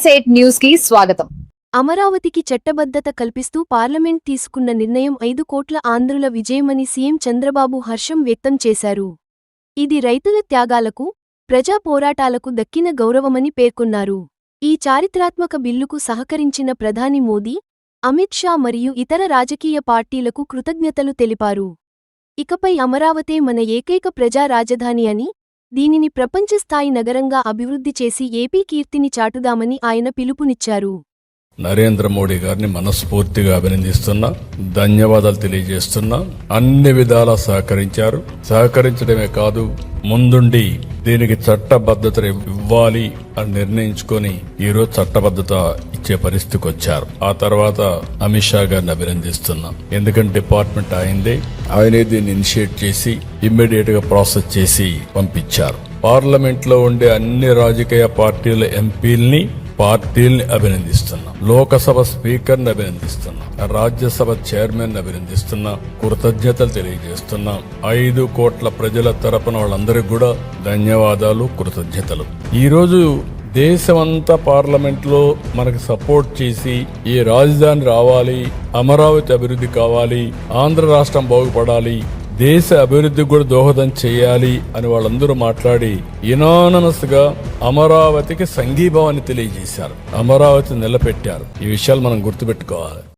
CS8 news కి స్వాగతం. అమరావతికి చట్టబద్ధత కల్పిస్తూ పార్లమెంట్ తీసుకున్న నిర్ణయం 5 కోట్ల ఆంధ్రుల విజయమని సీఎం చంద్రబాబు హర్షం వ్యక్తం చేశారు. ఇది రైతుల త్యాగాలకు, ప్రజా పోరాటాలకు దక్కిన గౌరవమని పేర్కొన్నారు. ఈ చారిత్రాత్మక బిల్లుకు సహకరించిన ప్రధాని మోదీ, అమిత్ షా మరియు ఇతర రాజకీయ పార్టీలకు కృతజ్ఞతలు తెలిపారు. ఇకపై అమరావతే మన ఏకైక ప్రజా రాజధాని అని, దీనిని ప్రపంచస్థాయి నగరంగా అభివృద్ధి చేసి ఏపీ కీర్తిని చాటుదామని ఆయన పిలుపునిచ్చారు. నరేంద్ర మోడీ గారిని మనస్ఫూర్తిగా అభినందిస్తున్నా, ధన్యవాదాలు తెలియజేస్తున్నా. అన్ని విధాలా సహకరించారు. సహకరించడమే కాదు, ముందుండి దీనికి చట్టబద్ధత ఇవ్వాలి అని నిర్ణయించుకొని ఈరోజు చట్టబద్ధత ఇచ్చే పరిస్థితికి వచ్చారు. ఆ తర్వాత అమిత్ షా గారిని అభినందిస్తున్నా. ఎందుకంటే డిపార్ట్మెంట్ ఆయనే దీన్ని ఇనిషియేట్ చేసి ఇమ్మీడియట్ గా ప్రాసెస్ చేసి పంపించారు. పార్లమెంట్ లో ఉండే అన్ని రాజకీయ పార్టీల ఎంపీల్ని అభినందిస్తున్నా. లోకసభ స్పీకర్ ని అభినందిస్తున్నా. రాజ్యసభ చైర్మన్ ని అభినందిస్తున్నా. కృతజ్ఞతలు తెలియజేస్తున్నా. 5 కోట్ల ప్రజల తరపున వాళ్ళందరికీ కూడా ధన్యవాదాలు, కృతజ్ఞతలు. ఈ రోజు దేశమంతా పార్లమెంట్ లో మనకు సపోర్ట్ చేసి ఈ రాజధాని రావాలి, అమరావతి అభివృద్ధి కావాలి, ఆంధ్ర రాష్ట్రం బాగుపడాలి, దేశ అభివృద్ధికి కూడా దోహదం చేయాలి అని వాళ్ళందరూ మాట్లాడి యునానిమస్ గా అమరావతికి సంఘీభావాన్ని తెలియజేశారు. అమరావతి నిలబెట్టారు. ఈ విషయాలు మనం గుర్తుపెట్టుకోవాలి.